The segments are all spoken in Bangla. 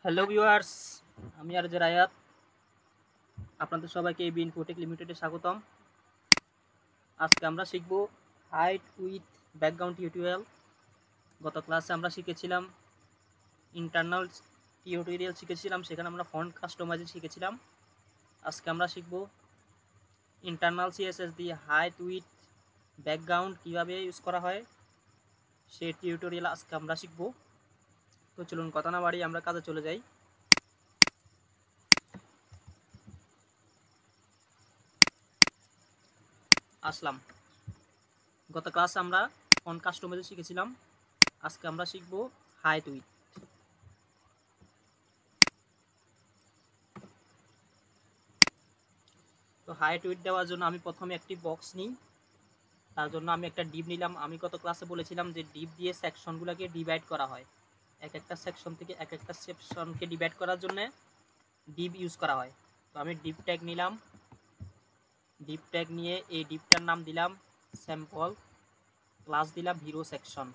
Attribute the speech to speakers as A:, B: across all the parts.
A: হ্যালো ভিউয়ার্স, আমি আর রায়াত। আপনাদের সবাইকে abinfotech লিমিটেডে স্বাগতম। আজকে আমরা শিখব হাইট উইথ ব্যাকগ্রাউন্ড টিউটোরিয়াল। গত ক্লাসে আমরা শিখেছিলাম ইন্টারনাল টিউটোরিয়াল শিখেছিলাম, সেখানে আমরা ফন্ট কাস্টমাইজিং শিখেছিলাম। আজকে আমরা শিখব ইন্টারনাল সিএসএস দিয়ে হাইট উইথ ব্যাকগ্রাউন্ড কীভাবে ইউজ করা হয় সেই টিউটোরিয়াল আজকে আমরা শিখব। তো চলুন কথা না বাড়িয়ে আমরা কাজে চলে যাই। আসলাম। গত ক্লাসে আমরা ফন্ট কাস্টমাইজিং শিখেছিলাম, আজকে আমরা শিখব হাইট উইথ। তো হাইট উইথ দেওয়ার জন্য আমি প্রথমে একটি বক্স নিই। তার জন্য আমি একটা ডিপ নিলাম। আমি গত ক্লাসে বলেছিলাম যে ডিপ দিয়ে সেকশনগুলোকে ডিভাইড করা হয়, এক একটা সেকশন থেকে এক একটা সেকশনকে ডিভাইড করার জন্য ডিপ ইউজ করা হয়। তো আমি ডিপ ট্যাগ নিলাম। ডিপ ট্যাগ নিয়ে এই ডিপটার নাম দিলাম স্যাম্পল, ক্লাস দিলাম হিরো সেকশন।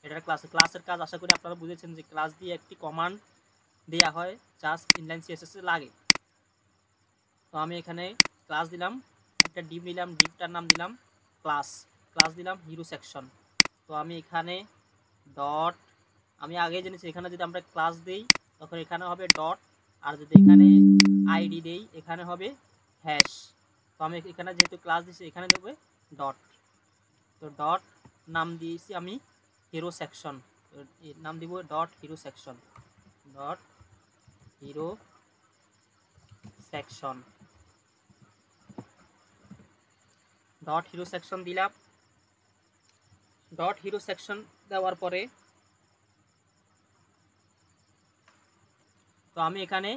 A: এটার ক্লাসের কাজ আশা করি আপনারা বুঝেছেন যে ক্লাস দিয়ে একটি কমান্ড দেওয়া হয় জাস্ট ইনলাইন সিএসএস এ লাগে। তো আমি এখানে ক্লাস দিলাম, একটা ডিপ নিলাম, ডিপটার নাম দিলাম ক্লাস দিলাম হিরো সেকশন। তো আমি এখানে ডট, আমি আগে জেনেছি এখানে যদি আমরা ক্লাস দেই তখন এখানে হবে ডট, আর যদি এখানে আইডি দেই এখানে হবে হ্যাশ। তো আমি এখানে যেহেতু ক্লাস দিচ্ছি এখানে দেবে ডট। তো ডট নাম দিয়েছি আমি হিরো সেকশন, এর নাম দিব dot hero section. Dot hero section dot hero section দিলাম। ডট হিরো সেকশন দেওয়ার পরে তো আমি এখানে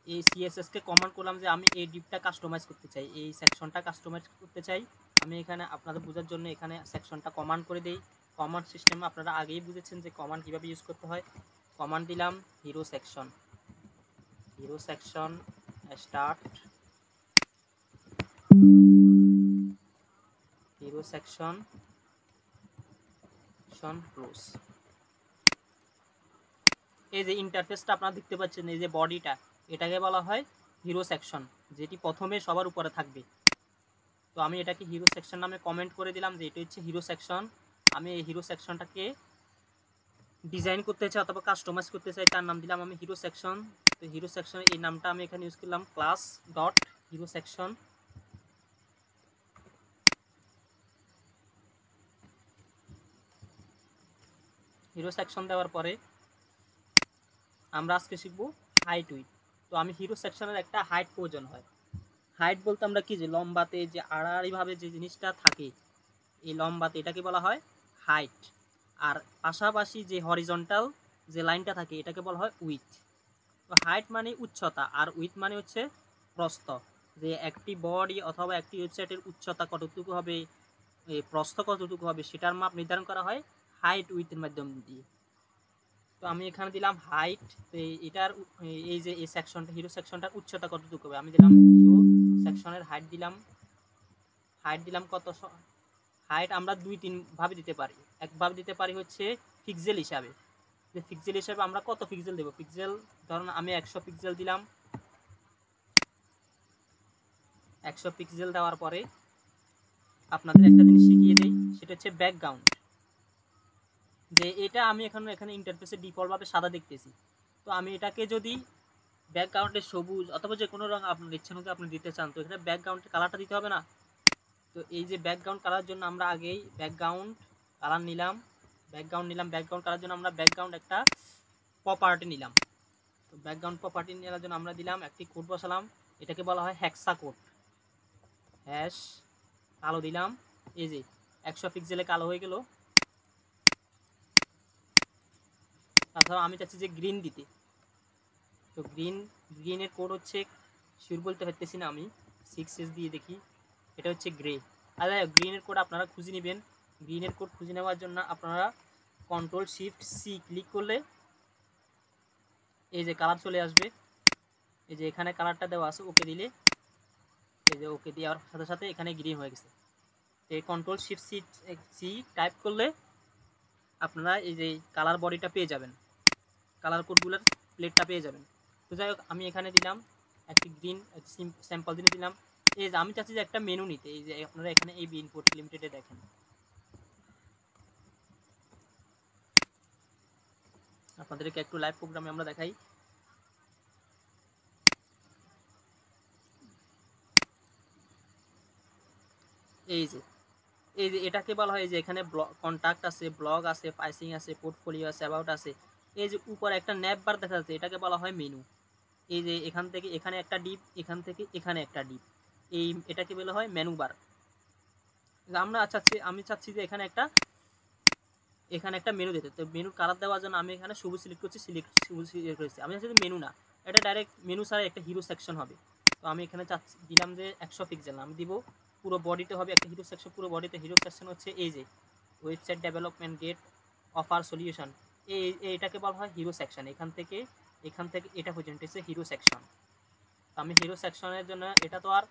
A: এই সিএসএসকে কমান্ড করলাম যে আমি এই ডিপটা কাস্টমাইজ করতে চাই, এই সেকশনটা কাস্টমাইজ করতে চাই। আমি এখানে আপনাদের বোঝার জন্য এখানে সেকশনটা কমান্ড করে দেই। কমান্ড সিস্টেমে আপনারা আগেই বুঝেছেন যে কমান্ড কীভাবে ইউজ করতে হয়। কমান্ড দিলাম hero section start, hero section close. এই যে ইন্টারফেসটা আপনারা দেখতে পাচ্ছেন, এই যে বডিটা, এটাকে বলা হয় হিরো সেকশন, যেটি প্রথমে সবার উপরে থাকবে। তো আমি এটাকে হিরো সেকশন নামে কমেন্ট করে দিলাম যে এটা হচ্ছে হিরো সেকশন। আমি এই হিরো সেকশনটাকে ডিজাইন করতে চাই অথবা কাস্টমাইজ করতে চাই, তার নাম দিলাম আমি হিরো সেকশন। তো হিরো সেকশন এই নামটা আমি এখানে ইউজ করলাম class dot hero section. Hero section দেওয়ার পরে আমরা আজকে শিখব হাইট উইথ। তো আমি হিরো সেকশনের একটা হাইট প্রয়োজন হয়। হাইট বলতে আমরা কি, যে লম্বাতে যে আড়াআড়িভাবে যে জিনিসটা থাকে এই লম্বাতে, এটাকে বলা হয় হাইট। আর পাশাপাশি যে হরিজন্টাল যে লাইনটা থাকে এটাকে বলা হয় উইথ। তো হাইট মানে উচ্চতা আর উইথ মানে হচ্ছে প্রস্থ, যে একটি বডি অথবা একটি ওয়েবসাইটের উচ্চতা কতটুকু হবে, প্রস্থ কতটুকু হবে সেটার মাপ নির্ধারণ করা হয় হাইট উইথের মাধ্যম দিয়ে। তো আমি এখানে দিলাম হাইট। তো এটার এই যে এই সেকশনটা হিরো সেকশনটার উচ্চতা কতটুকু হবে, আমি দিলাম হিরো সেকশনের হাইট দিলাম কত। হাইট আমরা দুই তিন ভাবে দিতে পারি। একভাবে দিতে পারি হচ্ছে পিক্সেল হিসাবে, যে পিক্সেল হিসাবে আমরা কত পিক্সেল দেব। পিক্সেল ধরুন আমি 100 পিক্সেল দিলাম। 100 পিক্সেল দেওয়ার পরে আপনাদের একটা জিনিস শিখিয়ে দেই, সেটা হচ্ছে ব্যাকগ্রাউন্ড। যে এটা আমি এখানে ইন্টারফেসে ডিফল্টভাবে সাদা দেখতেছি। তো আমি এটাকে যদি ব্যাকগ্রাউন্ডে সবুজ অথবা যে কোনো রঙ আপনার ইচ্ছা মতো আপনি দিতে চান, তো এখানে ব্যাকগ্রাউন্ডের কালারটা দিতে হবে না। তো এই যে ব্যাকগ্রাউন্ড কালার জন্য আমরা আগেই ব্যাকগ্রাউন্ড কালার নিলাম। ব্যাকগ্রাউন্ড কালার জন্য আমরা ব্যাকগ্রাউন্ড একটা প্রপার্টি নিলাম। তো ব্যাকগ্রাউন্ড প্রপার্টি নেওয়ার জন্য আমরা দিলাম একটি কোড বসালাম, এটাকে বলা হয় হেক্সা কোড। হ্যাশ কালো দিলাম, এই যে 100 পিক্সেলে কালো হয়ে গেল। তাছাড়া আমি চাচ্ছি যে গ্রিন দিতে। তো গ্রিনের কোড হচ্ছে শিওর বলতে পারতেছি না, আমি 6s দিয়ে দেখি। এটা হচ্ছে গ্রে। আর গ্রিনের কোড আপনারা খুঁজে নেবেন। গ্রিনের কোড খুঁজে নেওয়ার জন্য আপনারা Ctrl+Shift+C ক্লিক করলে এই যে কালার চলে আসবে। এই যে এখানে কালারটা দেওয়া আছে, ওকে দিলে এই যে ওকে দেওয়ার সাথে সাথে এখানে গ্রিন হয়ে গেছে। এই Ctrl+Shift+C টাইপ করলে আপনারা এই যে কালার বডিটা পেয়ে যাবেন, কালার কোডগুলোর প্লেটটা পেয়ে যাবেন। তো যাই হোক আমি এখানে দিলাম একটি গ্রিন স্যাম্পল জিনিস দিলাম। এই যে আমি চাচ্ছি যে একটা মেনু নিতে, এই যে আপনারা এখানে এই ইনপুট লিমিটেডে দেখেন, আপনাদেরকে একটু লাইভ প্রোগ্রামে আমরা দেখাই। এই যে এটাকে বলা হয় যে এখানে কন্ট্যাক্ট আছে, ব্লগ আছে, প্রাইসিং আছে, পোর্টফোলিও আছে, অ্যাবাউট আছে। এই যে উপরে একটা ন্যাপ বার দেখা যাচ্ছে, এটাকে বলা হয় মেনু। এই যে এখান থেকে এখানে একটা ডিপ, এখান থেকে এখানে একটা ডিপ, এটাকে বলা হয় মেনু বার। আমি চাচ্ছি যে এখানে একটা মেনু দিতে। তো মেনুর কালার দেওয়ার জন্য আমি এখানে সবুজ সিলেক্ট করছি, সবুজ সিলেক্ট করেছি। আমি চাচ্ছি মেনু না, এটা ডাইরেক্ট মেনু ছাড়া একটা হিরো সেকশন হবে। তো আমি এখানে দিলাম যে 100 পিক্সেল, আমি দিব পুরো বডিতে হবে একটা হিরো সেকশন। পুরো বডিতে হিরো সেকশন হচ্ছে এই যে website development get offer solution, এটাকে বলা হয় হিরো সেকশন। এখান থেকে এটা পর্যন্ত হচ্ছে হিরো সেকশন। তো আমি হিরো সেকশনের জন্য, এটা তো আর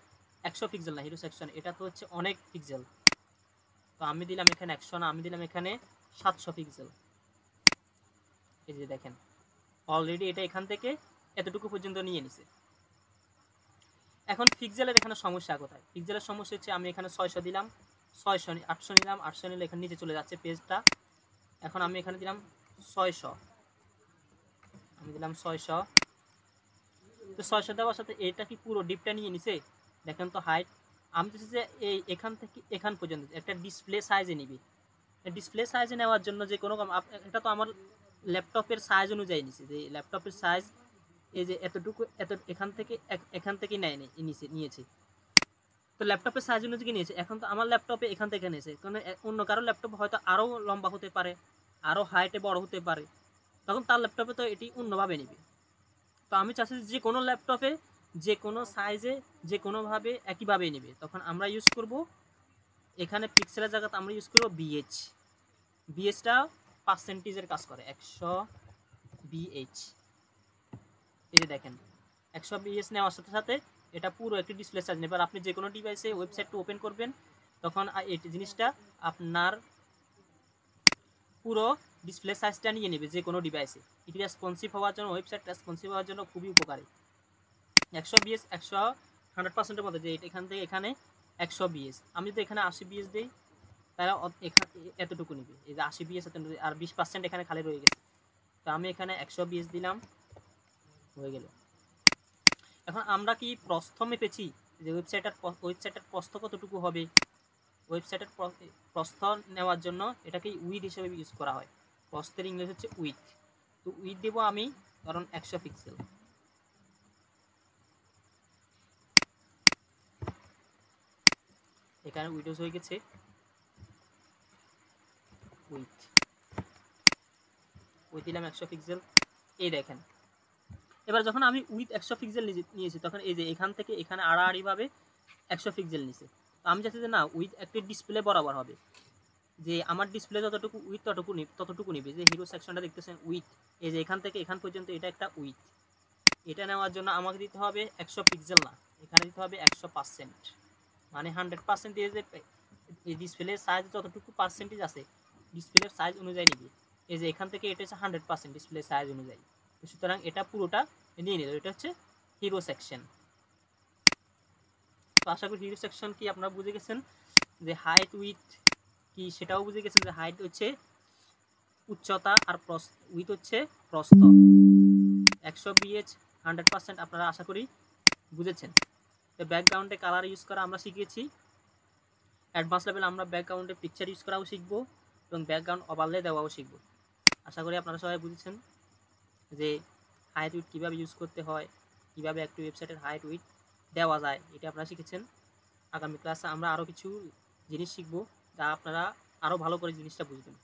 A: 100 পিক্সেল না হিরো সেকশন, এটা তো হচ্ছে অনেক পিক্সেল। তো আমি দিলাম এখানে 100 না, আমি দিলাম এখানে 700 পিক্সেল। এই যে দেখেন অলরেডি এটা এখান থেকে এতটুকু পর্যন্ত নিয়ে নিছে। এখন পিক্সেলের এখানে সমস্যা কোথায়? পিক্সেলের সমস্যা হচ্ছে আমি এখানে 600 দিলাম, 600 800 নিলাম, 800 নিলে এখানে নিচে চলে যাচ্ছে পেজটা। এখন আমি এখানে দিলাম 600, আমি দিলাম 600। তো 600 দেওয়ার সাথে এটা কি পুরো ডিপটা নিয়ে নিছে? দেখেন তো হাইট। আমি চাচ্ছি যে এখান থেকে এখান পর্যন্ত একটা ডিসপ্লে সাইজে নিবি। ডিসপ্লে সাইজে নেওয়ার জন্য যে কোনো এটা তো আমার ল্যাপটপের সাইজ অনুযায়ী নিছে, যে ল্যাপটপের সাইজ এই যে এতটুকু, এখান থেকে নিয়েছে। তো ল্যাপটপের সাইজ অনুযায়ী নিয়েছে। এখন তো আমার ল্যাপটপে এখান থেকে নিয়েছে, কারণ অন্য কারো ল্যাপটপ হয়তো আরও লম্বা হতে পারে, আরও হাইটে বড় হতে পারে, তখন তার ল্যাপটপে তো এটি অন্যভাবে নেবে। তো আমি চাচ্ছি যে কোনো ল্যাপটপে যে কোনো সাইজে যে কোনোভাবে একইভাবেই নেবে। তখন আমরা ইউজ করব এখানে পিক্সেলের জায়গাতে আমরা ইউজ করব বিএচটা পার্সেন্টেজের কাজ করে, 100 বিএইচ। এই যে দেখেন 100 বিএস নেওয়ার সাথে সাথে এটা পুরো একটি ডিসপ্লে সাইজ নেবে। আর আপনি যে কোনো ডিভাইসে ওয়েবসাইটটা ওপেন করবেন তখন এই জিনিসটা আপনার পুরো ডিসপ্লে সাইজটা নিয়ে নেবে যে কোনো ডিভাইসে। এটি রেসপন্সিভ হওয়ার জন্য, ওয়েবসাইট রেসপন্সিভ হওয়ার জন্য খুবই উপকারী। 100 বিএস 100% মধ্যে যে এখান থেকে এখানে 100 বিএস, আমি যদি এখানে 80 বিএস দিই তাহলে এতটুকু নিবে। এই যে 80 বিএস আর 20% এখানে খালি রয়ে গেছে। তো আমি এখানে 100 বিএস দিলাম, হয়ে গেল। এখন আমরা কি প্রস্থ মেপেছি যে ওয়েবসাইটের প্রস্থ কতটুকু হবে? ওয়েবসাইটের প্রস্থ নেওয়ার জন্য এটাকে উইথ হিসেবে ইউজ করা হয়। প্রস্থের ইংলিশ হচ্ছে উইথ। তো উইথ দেবো আমি কারণ 100 পিক্সেল। এখানে উইডোজ হয়ে গেছে উইথ দিলাম 100 পিক্সেল। এই দেখেন এবার যখন আমি উইথ 100 পিক্সেল নিয়েছি তখন এই যে এখান থেকে এখানে আড়াআড়িভাবে 100 পিক্সেল নিছে। তো আমি চাচ্ছি যে না উইথ একটি ডিসপ্লে বরাবর হবে, যে আমার ডিসপ্লে যতটুকু উইথ ততটুকু নিবে। যে হিরো সেকশনটা দেখতেছেন উইথ, এই যে এখান থেকে এখান পর্যন্ত এটা একটা উইথ। এটা নেওয়ার জন্য আমাকে দিতে হবে 100 পিক্সেল না, এখানে দিতে হবে 100%, মানে 100% দিয়ে যে এই ডিসপ্লের সাইজ যতটুকু পার্সেন্টেজ আছে ডিসপ্লের সাইজ অনুযায়ী নিবে। এই যে এখান থেকে এটা হচ্ছে 100% ডিসপ্লে সাইজ অনুযায়ী। সুতরাং এটা পুরোটা নিয়ে নিল। এটা হচ্ছে হিরো সেকশন। তো আশা করি হিরো সেকশন কি আপনারা বুঝে গেছেন, যে হাইট উইথ কি সেটাও বুঝে গেছেন। যে হাইট হচ্ছে উচ্চতা আর উইথ হচ্ছে প্রস্থ। 100 বিএইচ 100% আপনারা আশা করি বুঝেছেন। তো ব্যাকগ্রাউন্ডে কালার ইউজ করা আমরা শিখেছি। অ্যাডভান্স লেভেল আমরা ব্যাকগ্রাউন্ডে পিকচার ইউজ করাও শিখব এবং ব্যাকগ্রাউন্ড ওভারলে দেওয়াও শিখব। আশা করি আপনারা সবাই বুঝেছেন যে হাইট উইথ কীভাবে ইউজ করতে হয়, কীভাবে একটি ওয়েবসাইটের হাইট উইথ দেওয়া যায়, এটা আপনারা শিখেছেন। আগামী ক্লাসে আমরা আরও কিছু জিনিস শিখব যা আপনারা আরও ভালো করে জিনিসটা বুঝবেন।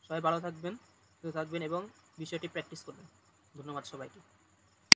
A: সবাই ভালো থাকবেন, সুস্থ থাকবেন এবং বিষয়টি প্র্যাকটিস করবেন। ধন্যবাদ সবাইকে।